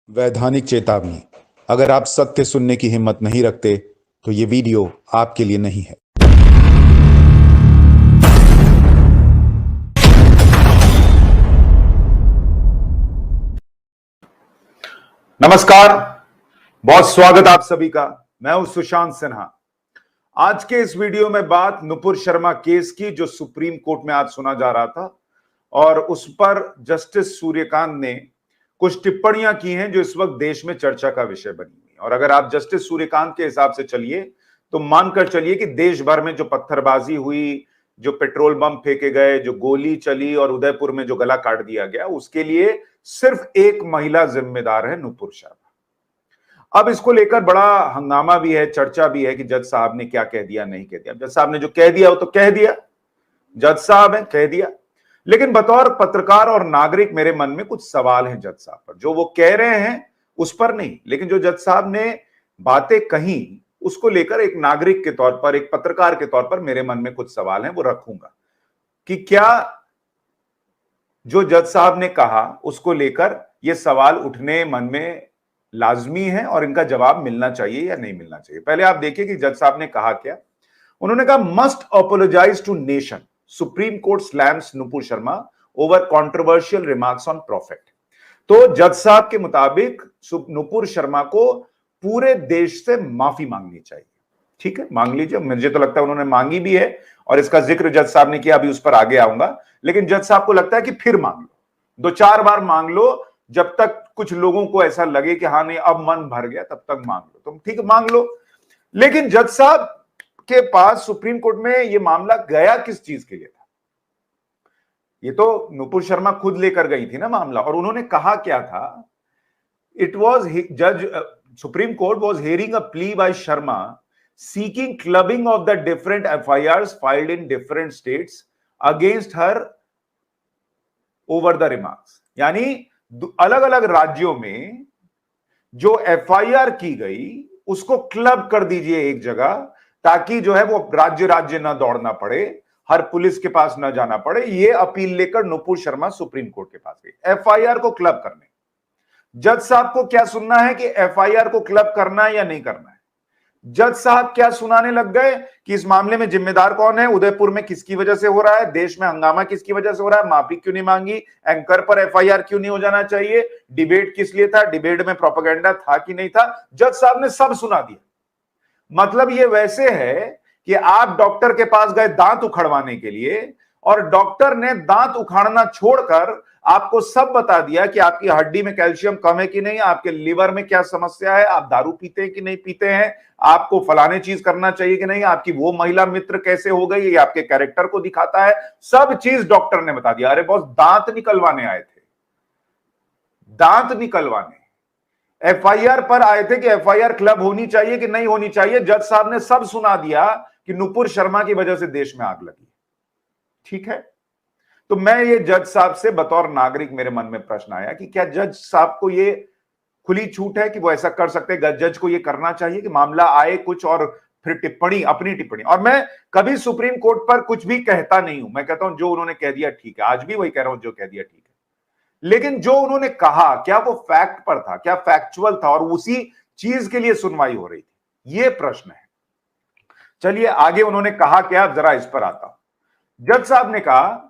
वैधानिक चेतावनी। अगर आप सत्य सुनने की हिम्मत नहीं रखते तो ये वीडियो आपके लिए नहीं है। नमस्कार, बहुत स्वागत आप सभी का। मैं हूं सुशांत सिन्हा। आज के इस वीडियो में बात नुपुर शर्मा केस की, जो सुप्रीम कोर्ट में आज सुना जा रहा था, और उस पर जस्टिस सूर्यकांत ने कुछ टिप्पणियां की हैं जो इस वक्त देश में चर्चा का विषय बनी हुई। और अगर आप जस्टिस सूर्यकांत के हिसाब से चलिए तो मानकर चलिए कि देश भर में जो पत्थरबाजी हुई, जो पेट्रोल बम फेंके गए, जो गोली चली और उदयपुर में जो गला काट दिया गया, उसके लिए सिर्फ एक महिला जिम्मेदार है, नुपुर शर्मा। अब इसको लेकर बड़ा हंगामा भी है, चर्चा भी है कि जज साहब ने क्या कह दिया, नहीं कह दिया। जज साहब ने जो कह दिया वो तो कह दिया, जज साहब है, कह दिया। लेकिन बतौर पत्रकार और नागरिक मेरे मन में कुछ सवाल हैं जज साहब पर। जो वो कह रहे हैं उस पर नहीं, लेकिन जो जज साहब ने बातें कही उसको लेकर एक नागरिक के तौर पर, एक पत्रकार के तौर पर मेरे मन में कुछ सवाल हैं, वो रखूंगा कि क्या जो जज साहब ने कहा उसको लेकर ये सवाल उठने मन में लाजमी है और इनका जवाब मिलना चाहिए या नहीं मिलना चाहिए। पहले आप देखिए कि जज साहब ने कहा क्या। उन्होंने कहा, must apologise to nation, supreme court slams Nupur Sharma over controversial remarks on prophet. तो जज साहब के मुताबिक नुपुर शर्मा को पूरे देश से माफी मांगनी चाहिए। ठीक है, मांग लीजिए। मुझे तो लगता है उन्होंने मांगी भी है और इसका जिक्र जज साहब ने किया, अभी उस पर आगे आऊंगा। लेकिन जज साहब को लगता है कि फिर मांग लो, 2-4 बार मांग लो, जब तक कुछ लोगों को ऐसा लगे कि हाँ नहीं अब मन भर गया, तब तक मांग लो। तुम ठीक मांग लो। लेकिन जज साहब के पास सुप्रीम कोर्ट में यह मामला गया किस चीज के लिए था? ये तो नुपुर शर्मा खुद लेकर गई थी ना मामला। और उन्होंने कहा क्या था? इट वॉज जज supreme court was hearing a plea by Sharma seeking clubbing of the different FIRs filed in different states against her over the remarks। यानी अलग अलग राज्यों में जो FIR की गई उसको क्लब कर दीजिए एक जगह, ताकि जो है वो राज्य राज्य ना दौड़ना पड़े, हर पुलिस के पास ना जाना पड़े। ये अपील लेकर नुपुर शर्मा सुप्रीम कोर्ट के पास गई, FIR को क्लब करने। जज साहब को क्या सुनना है कि FIR को क्लब करना है या नहीं करना है? जज साहब क्या सुनाने लग गए कि इस मामले में जिम्मेदार कौन है, उदयपुर में किसकी वजह से हो रहा है, देश में हंगामा किसकी वजह से हो रहा है, माफी क्यों नहीं मांगी, एंकर पर FIR क्यों नहीं हो जाना चाहिए, डिबेट किस लिए था, डिबेट में प्रोपेगेंडा था कि नहीं था। जज साहब ने सब सुना दिया। मतलब ये वैसे है कि आप डॉक्टर के पास गए दांत उखड़वाने के लिए और डॉक्टर ने दांत उखाड़ना छोड़कर आपको सब बता दिया कि आपकी हड्डी में कैल्शियम कम है कि नहीं, आपके लिवर में क्या समस्या है, आप दारू पीते हैं कि नहीं पीते हैं, आपको फलाने चीज करना चाहिए कि नहीं, आपकी वो महिला मित्र कैसे हो गई, ये आपके कैरेक्टर को दिखाता है। सब चीज डॉक्टर ने बता दिया। अरे बॉस, दांत निकलवाने आए थे, दांत निकलवाने, FIR पर आए थे कि FIR क्लब होनी चाहिए कि नहीं होनी चाहिए। जज साहब ने सब सुना दिया कि नुपुर शर्मा की वजह से देश में आग लगी। ठीक है, तो मैं ये जज साहब से बतौर नागरिक मेरे मन में प्रश्न आया कि क्या जज साहब को ये खुली छूट है कि वो ऐसा कर सकते हैं? जज को ये करना चाहिए कि मामला आए कुछ और फिर टिप्पणी, अपनी टिप्पणी। और मैं कभी सुप्रीम कोर्ट पर कुछ भी कहता नहीं हूं, मैं कहता हूं जो उन्होंने कह दिया ठीक है, आज भी वही कह रहा हूं, जो कह दिया ठीक है। लेकिन जो उन्होंने कहा क्या वो फैक्ट पर था, क्या फैक्चुअल था, और उसी चीज के लिए सुनवाई हो रही थी? ये प्रश्न है। चलिए आगे उन्होंने कहा क्या, जरा इस पर आता हूं। जज साहब ने कहा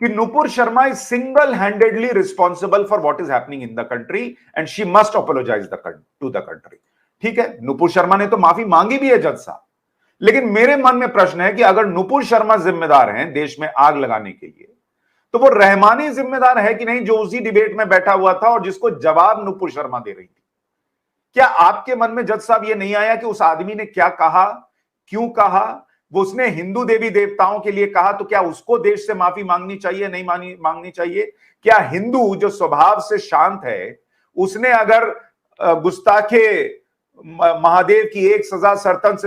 कि Nupur Sharma is single handedly responsible for what is happening in the country and she must apologise to the country. ठीक है, नुपुर शर्मा ने तो माफी मांगी भी है जज साहब। लेकिन मेरे मन में प्रश्न है कि अगर नुपुर शर्मा जिम्मेदार हैं देश में आग लगाने के लिए, तो वो रहमानी जिम्मेदार है कि नहीं, जो उसी डिबेट में बैठा हुआ था और जिसको जवाब नुपुर शर्मा दे रही थी? क्या आपके मन में जज साहब ये नहीं आया कि उस आदमी ने क्या कहा, क्यों कहा? वो उसने हिंदू देवी देवताओं के लिए कहा, तो क्या उसको देश से माफी मांगनी चाहिए, नहीं मांगनी चाहिए? क्या हिंदू जो स्वभाव से शांत है, उसने अगर गुस्ताखे महादेव की एक सजा सरतन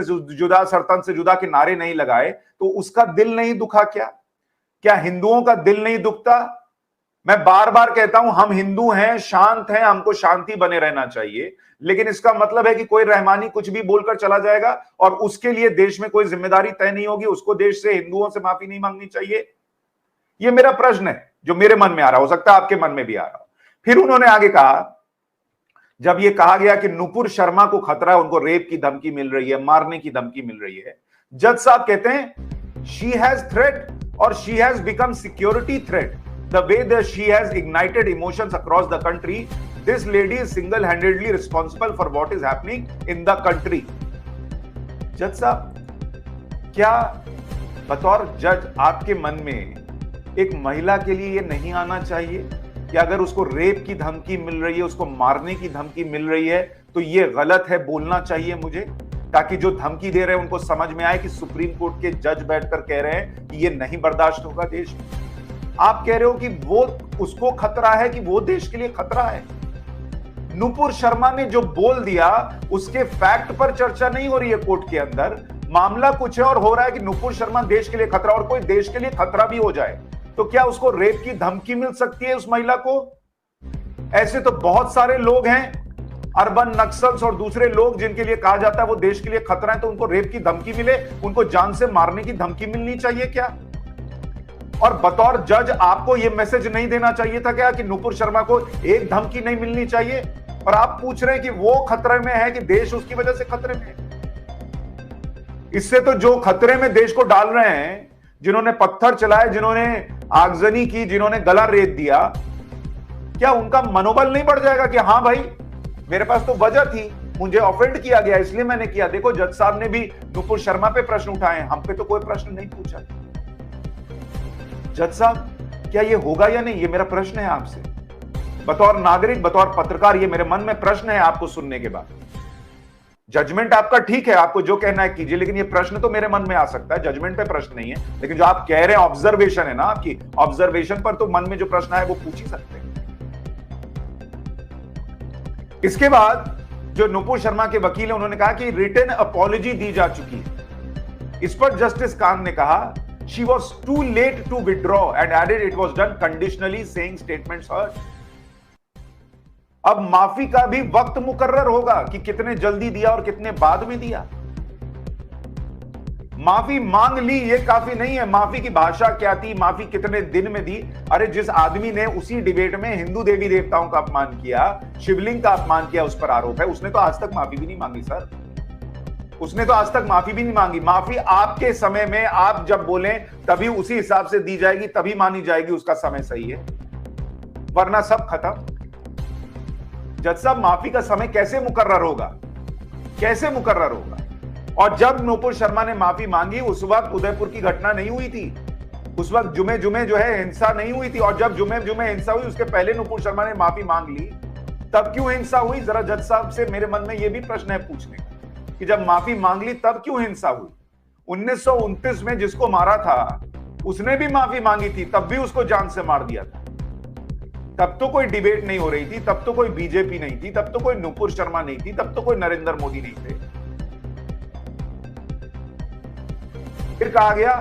से जुदा के नारे नहीं लगाए तो उसका दिल नहीं दुखा? क्या हिंदुओं का दिल नहीं दुखता? मैं बार बार कहता हूं, हम हिंदू हैं, शांत हैं, हमको शांति बने रहना चाहिए। लेकिन इसका मतलब है कि कोई रहमानी कुछ भी बोलकर चला जाएगा और उसके लिए देश में कोई जिम्मेदारी तय नहीं होगी, उसको देश से, हिंदुओं से माफी नहीं मांगनी चाहिए? ये मेरा प्रश्न है जो मेरे मन में आ रहा, हो सकता है आपके मन में भी आ रहा हो। फिर उन्होंने आगे कहा जब ये कहा गया कि नुपुर शर्मा को खतरा है, उनको रेप की धमकी मिल रही है, मारने की धमकी मिल रही है, जज साहब कहते हैं शी हैज थ्रेट और she has become security threat the way that she has ignited emotions across the country. This lady is single handedly responsible for what is happening in the country. जज साहब, क्या बतौर जज आपके मन में एक महिला के लिए यह नहीं आना चाहिए कि अगर उसको रेप की धमकी मिल रही है, उसको मारने की धमकी मिल रही है, तो ये गलत है, बोलना चाहिए मुझे, ताकि जो धमकी दे रहे हैं उनको समझ में आए कि सुप्रीम कोर्ट के जज बैठकर कह रहे हैं कि ये नहीं बर्दाश्त होगा देश में. आप कह रहे हो कि वो उसको खतरा है कि वो देश के लिए खतरा है. नुपुर शर्मा ने जो बोल दिया उसके फैक्ट पर चर्चा नहीं हो रही है कोर्ट के अंदर. मामला कुछ है और हो रहा है कि नुपुर शर्मा देश के लिए खतरा, और कोई देश के लिए खतरा भी हो जाए तो क्या उसको रेप की धमकी मिल सकती है उस महिला को? ऐसे तो बहुत सारे लोग हैं, अर्बन नक्सल्स और दूसरे लोग, जिनके लिए कहा जाता है वो देश के लिए खतरा है, तो उनको रेप की धमकी मिले, उनको जान से मारने की धमकी मिलनी चाहिए क्या? और बतौर जज आपको यह मैसेज नहीं देना चाहिए था क्या कि नुपुर शर्मा को एक धमकी नहीं मिलनी चाहिए? और आप पूछ रहे हैं कि वो खतरे में है कि देश उसकी वजह से खतरे में है. इससे तो जो खतरे में देश को डाल रहे हैं, जिन्होंने पत्थर चलाए, जिन्होंने आगजनी की, जिन्होंने गला रेत दिया, क्या उनका मनोबल नहीं बढ़ जाएगा कि हां भाई मेरे पास तो वजह थी, मुझे ऑफेंड किया गया इसलिए मैंने किया. देखो जज साहब ने भी नुपुर शर्मा पे प्रश्न उठाए, हम पे तो कोई प्रश्न नहीं पूछा. जज साहब, क्या ये होगा या नहीं, ये मेरा प्रश्न है आपसे. बतौर नागरिक, बतौर पत्रकार, ये मेरे मन में प्रश्न है आपको सुनने के बाद. जजमेंट आपका ठीक है, आपको जो कहना है कीजिए, लेकिन ये प्रश्न तो मेरे मन में आ सकता है. जजमेंट पे प्रश्न नहीं है, लेकिन जो आप कह रहे हैं ऑब्जर्वेशन है ना आपकी, ऑब्जर्वेशन पर तो मन में जो प्रश्न है वो पूछ ही सकते हैं. इसके बाद जो नुपुर शर्मा के वकील है उन्होंने कहा कि रिटन अपॉलॉजी दी जा चुकी है. इस पर जस्टिस कान ने कहा she was too late to withdraw and added it was done conditionally saying statements hurt. अब माफी का भी वक्त मुकर्रर होगा कि कितने जल्दी दिया और कितने बाद में दिया. माफी मांग ली ये काफी नहीं है. माफी की भाषा क्या थी, माफी कितने दिन में दी? अरे जिस आदमी ने उसी डिबेट में हिंदू देवी देवताओं का अपमान किया, शिवलिंग का अपमान किया, उस पर आरोप है, उसने तो आज तक माफी भी नहीं मांगी सर. उसने तो आज तक माफी भी नहीं मांगी. माफी आपके समय में आप जब बोलें तभी उसी हिसाब से दी जाएगी, तभी मानी जाएगी, उसका समय सही है, वरना सब खत्म. जज साहब, माफी का समय कैसे मुकर्रर होगा, कैसे मुकर्रर होगा? और जब नुपुर शर्मा ने माफी मांगी उस वक्त उदयपुर की घटना नहीं हुई थी, उस वक्त जुमे जुमे जो है हिंसा नहीं हुई थी. और जब जुमे जुमे हिंसा हुई उसके पहले नुपुर शर्मा ने माफी मांग ली, तब क्यों हिंसा हुई? जरा जज साहब से मेरे मन में यह भी प्रश्न है पूछने का कि जब माफी मांग ली तब क्यों हिंसा हुई? 1929 में जिसको मारा था उसने भी माफी मांगी थी, तब भी उसको जान से मार दिया था. तब तो कोई डिबेट नहीं हो रही थी, तब तो कोई बीजेपी नहीं थी, तब तो कोई नुपुर शर्मा नहीं थी, तब तो कोई नरेंद्र मोदी नहीं थे. फिर कहा गया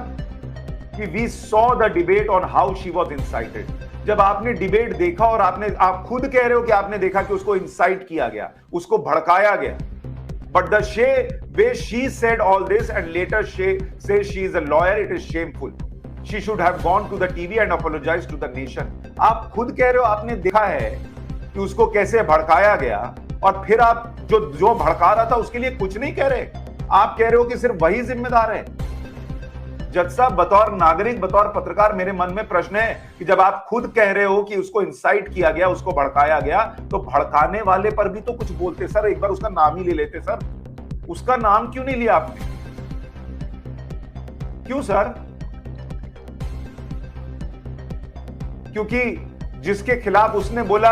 कि we saw the debate on how she was incited. जब आपने डिबेट देखा और आप खुद कह रहे हो कि आपने देखा कि उसको इंसाइट किया गया, उसको भड़काया गया, but the way she said all this and later से she is a lawyer, it is shameful. She should have gone to the TV and apologized to the nation. आप खुद कह रहे हो आपने देखा है कि उसको कैसे भड़काया गया, और फिर आप जो भड़का रहा था उसके लिए कुछ नहीं कह रहे. आप कह रहे हो कि सिर्फ वही जिम्मेदार है. जज साहब, बतौर नागरिक, बतौर पत्रकार, मेरे मन में प्रश्न है कि जब आप खुद कह रहे हो कि उसको इंसाइट किया गया, उसको भड़काया गया, तो भड़काने वाले पर भी तो कुछ बोलते सर, एक बार उसका नाम ही ले लेते सर. उसका नाम क्यों नहीं लिया आपने? क्यों सर? क्योंकि जिसके खिलाफ उसने बोला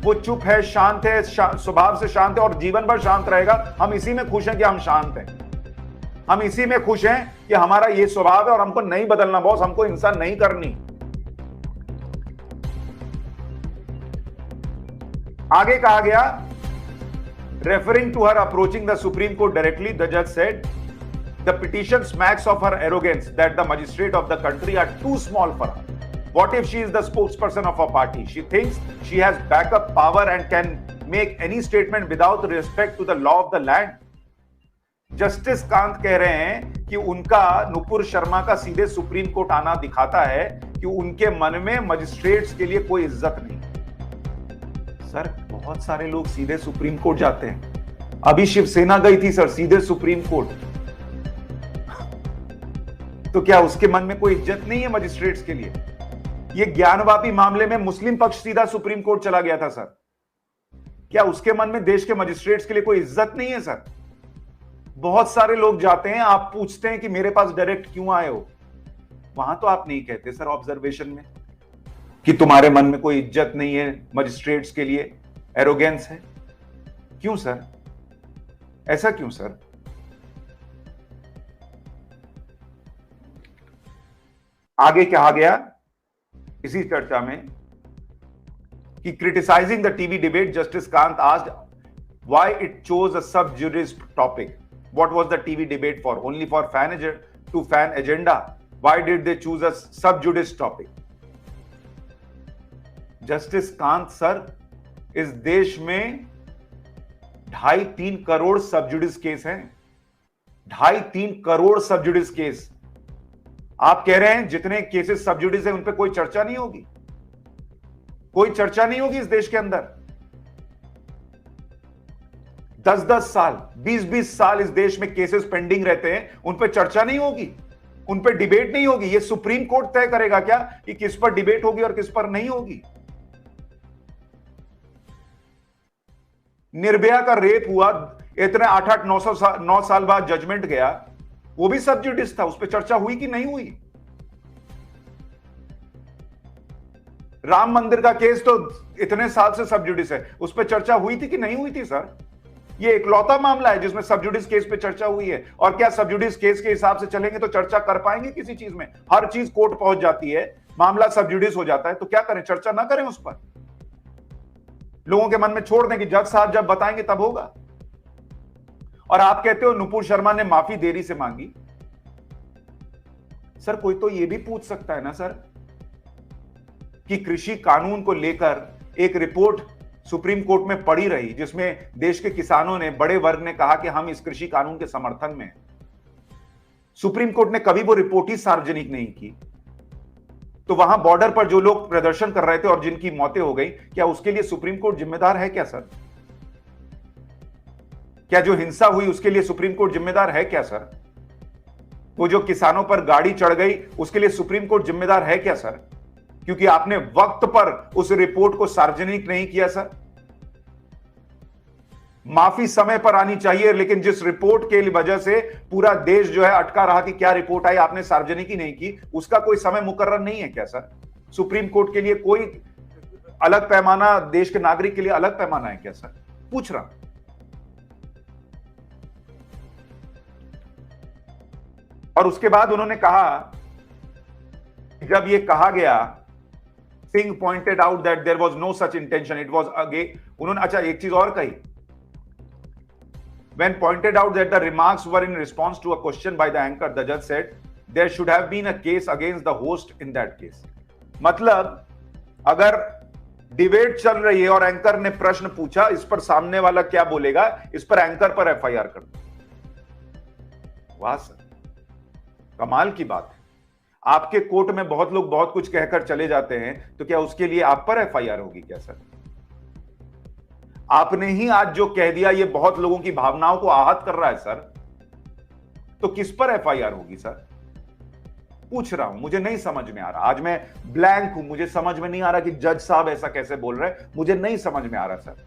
वो चुप है, शांत है, स्वभाव से शांत है और जीवन भर शांत रहेगा. हम इसी में खुश हैं कि हम शांत हैं, हम इसी में खुश हैं कि हमारा ये स्वभाव है और हमको नहीं बदलना बॉस, हमको हिंसा नहीं करनी. आगे कहा गया, referring to her approaching the supreme court directly, the जज said the petition smacks of her arrogance that the magistrate of the country are too small for her. What if she is the spokesperson of a party? She thinks she has backup power and can make any statement without respect to the law of the land. Justice Kant कह रहे हैं कि उनका नुपुर शर्मा का सीधे supreme court आना दिखाता है कि उनके मन में मजिस्ट्रेट्स के लिए कोई इज्जत नहीं. सर बहुत सारे लोग सीधे सुप्रीम कोर्ट जाते हैं। अभी शिवसेना गई थी सर सीधे सुप्रीम कोर्ट। तो क्या उसके मन में कोई इज्जत नहीं है मजिस्ट्रेट्स के लिए? ये ज्ञानवापी मामले में मुस्लिम पक्ष सीधा सुप्रीम कोर्ट चला गया था सर। क्या उसके मन में देश के मजिस्ट्रेट्स के लिए कोई इज्जत नहीं है सर? बहुत सारे लोग जाते हैं, आप पूछते हैं कि मेरे पास डायरेक्ट क्यों आए हो, वहां तो आप नहीं कहते सर ऑब्जर्वेशन में कि तुम्हारे मन में कोई इज्जत नहीं है मजिस्ट्रेट्स के लिए, एरोगेंस है। क्यों सर, ऐसा क्यों सर? आगे कहा गया इसी चर्चा में कि criticising the TV debate, justice Kant asked why it chose a sub judice topic. What was the TV debate for? Only for fan agenda? Why did they choose a sub judice topic? Justice Kant sir, इस देश में 2.5-3 करोड़ सब जुडिस case हैं। 2.5-3 करोड़ सब जुडिस case. आप कह रहे हैं जितने केसेस सब जुडिस हैं उन पे कोई चर्चा नहीं होगी? कोई चर्चा नहीं होगी इस देश के अंदर? 10-10 साल, 20-20 साल इस देश में केसेस पेंडिंग रहते हैं, उन पे चर्चा नहीं होगी, उन पे डिबेट नहीं होगी। ये सुप्रीम कोर्ट तय करेगा क्या कि किस पर डिबेट होगी और किस पर नहीं होगी? निर्भया का रेप हुआ, इतने 8-8 9 साल बाद जजमेंट गया, वो भी सब जुडिस था, उस पर चर्चा हुई कि नहीं हुई? राम मंदिर का केस तो इतने साल से सब जुडिस है, उस पर चर्चा हुई थी कि नहीं हुई थी सर? ये इकलौता मामला है जिसमें सब जुडिस केस पे चर्चा हुई है। और क्या सब जुडिस केस के हिसाब से चलेंगे तो चर्चा कर पाएंगे किसी चीज में? हर चीज कोर्ट पहुंच जाती है, मामला सब जुडिस हो जाता है, तो क्या करें, चर्चा ना करें उस पर? लोगों के मन में छोड़ दें कि जज साहब जब बताएंगे तब होगा। और आप कहते हो नुपुर शर्मा ने माफी देरी से मांगी। सर कोई तो यह भी पूछ सकता है ना सर कि कृषि कानून को लेकर एक रिपोर्ट सुप्रीम कोर्ट में पड़ी रही जिसमें देश के किसानों ने, बड़े वर्ग ने कहा कि हम इस कृषि कानून के समर्थन में हैं। सुप्रीम कोर्ट ने कभी वो रिपोर्ट ही सार्वजनिक नहीं की। तो वहां बॉर्डर पर जो लोग प्रदर्शन कर रहे थे और जिनकी मौतें हो गई, क्या उसके लिए सुप्रीम कोर्ट जिम्मेदार है क्या सर? क्या जो हिंसा हुई उसके लिए सुप्रीम कोर्ट जिम्मेदार है क्या सर? वो जो किसानों पर गाड़ी चढ़ गई उसके लिए सुप्रीम कोर्ट जिम्मेदार है क्या सर? क्योंकि आपने वक्त पर उस रिपोर्ट को सार्वजनिक नहीं किया सर। माफी समय पर आनी चाहिए, लेकिन जिस रिपोर्ट के वजह से पूरा देश जो है अटका रहा कि क्या रिपोर्ट आई, आपने सार्वजनिक ही नहीं की, उसका कोई समय मुकर्रर नहीं है क्या सर? सुप्रीम कोर्ट के लिए कोई अलग पैमाना, देश के नागरिक के लिए अलग पैमाना है क्या सर? पूछ रहा। और उसके बाद उन्होंने कहा, जब ये कहा गया, Singh pointed out that there was no such intention, it was again, उन्होंने अच्छा एक चीज और कही, when pointed out that the remarks were in response to a question by the anchor, the judge said there should have been a case against the host in that case. मतलब अगर debate चल रही है और anchor ने प्रश्न पूछा, इस पर सामने वाला क्या बोलेगा, इस पर एंकर पर एफआईआर कर दो। वाह सर, कमाल की बात है। आपके कोर्ट में बहुत लोग बहुत कुछ कहकर चले जाते हैं, तो क्या उसके लिए आप पर एफआईआर होगी क्या सर? आपने ही आज जो कह दिया ये बहुत लोगों की भावनाओं को आहत कर रहा है सर, तो किस पर एफआईआर होगी सर? पूछ रहा हूं, मुझे नहीं समझ में आ रहा। आज मैं ब्लैंक हूं, मुझे समझ में नहीं आ रहा कि जज साहब ऐसा कैसे बोल रहे हैं, मुझे नहीं समझ में आ रहा सर।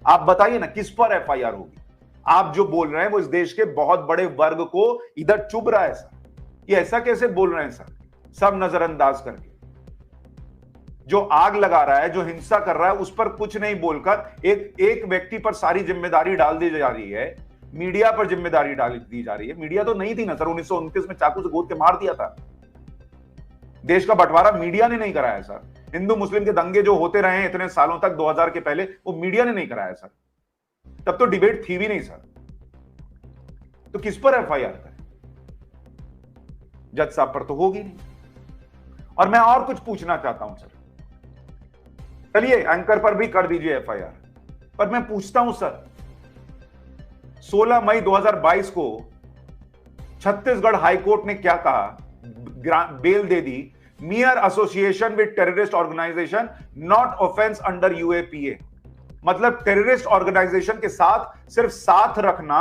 आप बताइए ना किस पर एफआईआर होगी? आप जो बोल रहे हैं वो इस देश के बहुत बड़े वर्ग को इधर चुभ रहा है सर। ये ऐसा कैसे बोल रहे हैं सर, सब नजरअंदाज करके? जो आग लगा रहा है, जो हिंसा कर रहा है, उस पर कुछ नहीं बोलकर एक व्यक्ति पर सारी जिम्मेदारी डाल दी जा रही है, मीडिया पर जिम्मेदारी डाल दी जा रही है। मीडिया तो नहीं थी ना सर, 1929 में चाकू से गोद के मार दिया था। देश का बंटवारा मीडिया ने नहीं कराया सर। हिंदू मुस्लिम के दंगे जो होते रहे हैं इतने सालों तक, 2000 के पहले, वो मीडिया ने नहीं कराया सर। तब तो डिबेट थी भी नहीं सर। तो किस पर एफआईआर करें? जज साहब पर तो होगी नहीं। और मैं और कुछ पूछना चाहता हूं सर, चलिए एंकर पर भी कर दीजिए एफआईआर, पर मैं पूछता हूं सर, 16 मई 2022 को छत्तीसगढ़ हाईकोर्ट ने क्या कहा? बेल दे दी, mere association with terrorist organisation not offence under UAPA. मतलब टेररिस्ट ऑर्गेनाइजेशन के साथ सिर्फ साथ रखना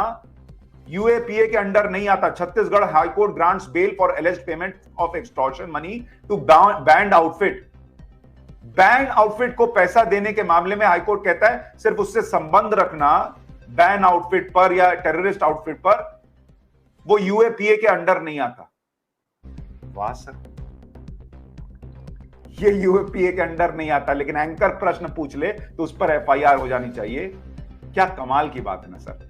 यूएपीए के अंडर नहीं आता। Chhattisgarh high court grants bail for alleged payment of extortion money to banned outfit. Banned outfit को पैसा देने के मामले में हाईकोर्ट कहता है सिर्फ उससे संबंध रखना बैन आउटफिट पर या टेररिस्ट आउटफिट पर, वो यूएपीए के अंडर नहीं आता। वाह सर, ये यूएपीए के अंडर नहीं आता, लेकिन एंकर प्रश्न पूछ ले तो उस पर एफआईआर हो जानी चाहिए। क्या कमाल की बात है ना सर।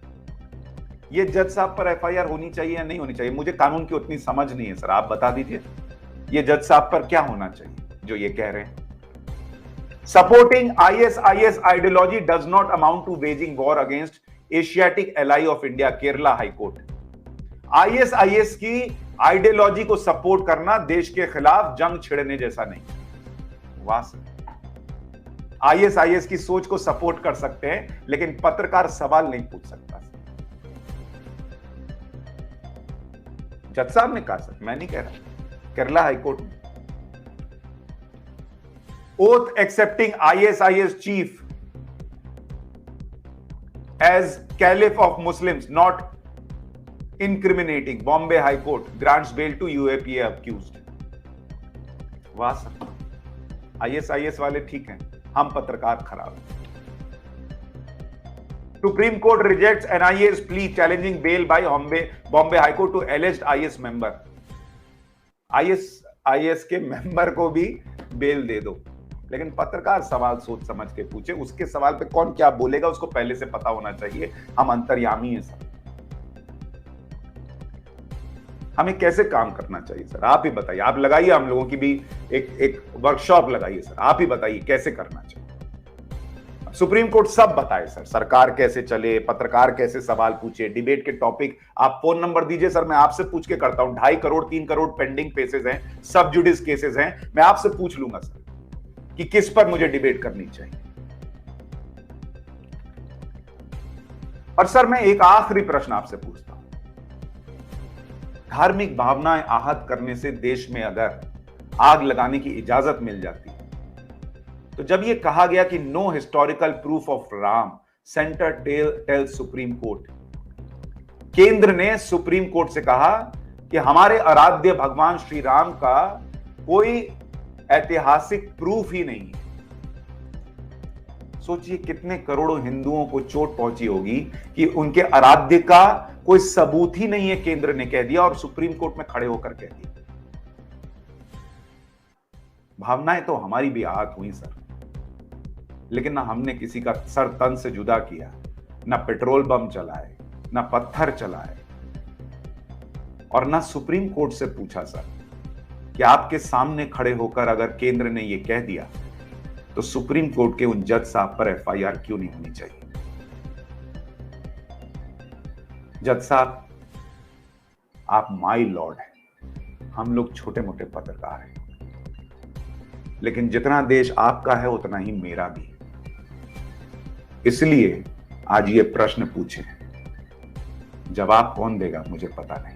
ये जज साहब पर एफआईआर होनी चाहिए या नहीं होनी चाहिए? मुझे कानून की उतनी समझ नहीं है सर, आप बता दीजिए ये जज साहब पर क्या होना चाहिए जो ये कह रहे हैं। Supporting ISIS ideology does not amount to waging war against Asiatic ally of India, Kerala high court. ISIS की आइडियोलॉजी को सपोर्ट करना देश के खिलाफ जंग छिड़ने जैसा नहीं। वाह सर, ISIS की सोच को सपोर्ट कर सकते हैं लेकिन पत्रकार सवाल नहीं पूछ सकता। जज साहब ने कहा सर, मैं नहीं कह रहा, केरला हाईकोर्ट में। Oath accepting ISIS chief as caliph of Muslims not incriminating, Bombay high court grants bail to UAPA accused. वाह सर, ISIS वाले ठीक हैं, हम पत्रकार खराब। Supreme court rejects NIA's plea challenging bail by Bombay high court to alleged IS member. IS के member को भी बेल दे दो, लेकिन पत्रकार सवाल सोच समझ के पूछे। उसके सवाल पे कौन क्या बोलेगा उसको पहले से पता होना चाहिए। हम अंतर्यामी हैं सर, हमें कैसे काम करना चाहिए सर, आप ही बताइए। आप लगाइए, हम लोगों की भी एक वर्कशॉप लगाइए सर, आप ही बताइए कैसे करना चाहिए। सुप्रीम कोर्ट सब बताए सर, सरकार कैसे चले, पत्रकार कैसे सवाल पूछे, डिबेट के टॉपिक। आप फोन नंबर दीजिए सर, मैं आपसे पूछ के करता हूं। 2.5 करोड़ 3 करोड़ पेंडिंग केसेस हैं, सब जुडिस केसेस हैं, मैं आपसे पूछ लूंगा सर कि किस पर मुझे डिबेट करनी चाहिए। और सर मैं एक आखिरी प्रश्न आपसे पूछता हूं, धार्मिक भावनाएं आहत करने से देश में अगर आग लगाने की इजाजत मिल जाती है, तो जब यह कहा गया कि no historical proof of Ram, centre tell supreme court, केंद्र ने सुप्रीम कोर्ट से कहा कि हमारे आराध्य भगवान श्री राम का कोई ऐतिहासिक प्रूफ ही नहीं है। सोचिए कितने करोड़ों हिंदुओं को चोट पहुंची होगी कि उनके आराध्य का कोई सबूत ही नहीं है, केंद्र ने कह दिया और सुप्रीम कोर्ट में खड़े होकर कह दिया। भावनाएं तो हमारी भी आहत हुई सर, लेकिन ना हमने किसी का सर तन से जुदा किया, ना पेट्रोल बम चलाए, ना पत्थर चलाए, और ना सुप्रीम कोर्ट से पूछा सर कि आपके सामने खड़े होकर अगर केंद्र ने यह कह दिया तो सुप्रीम कोर्ट के उन जज साहब पर एफआईआर क्यों नहीं होनी चाहिए। जज साहब, आप माई लॉर्ड हैं, हम लोग छोटे मोटे पत्रकार हैं, लेकिन जितना देश आपका है उतना ही मेरा भी। इसलिए आज ये प्रश्न पूछे, जवाब कौन देगा मुझे पता नहीं।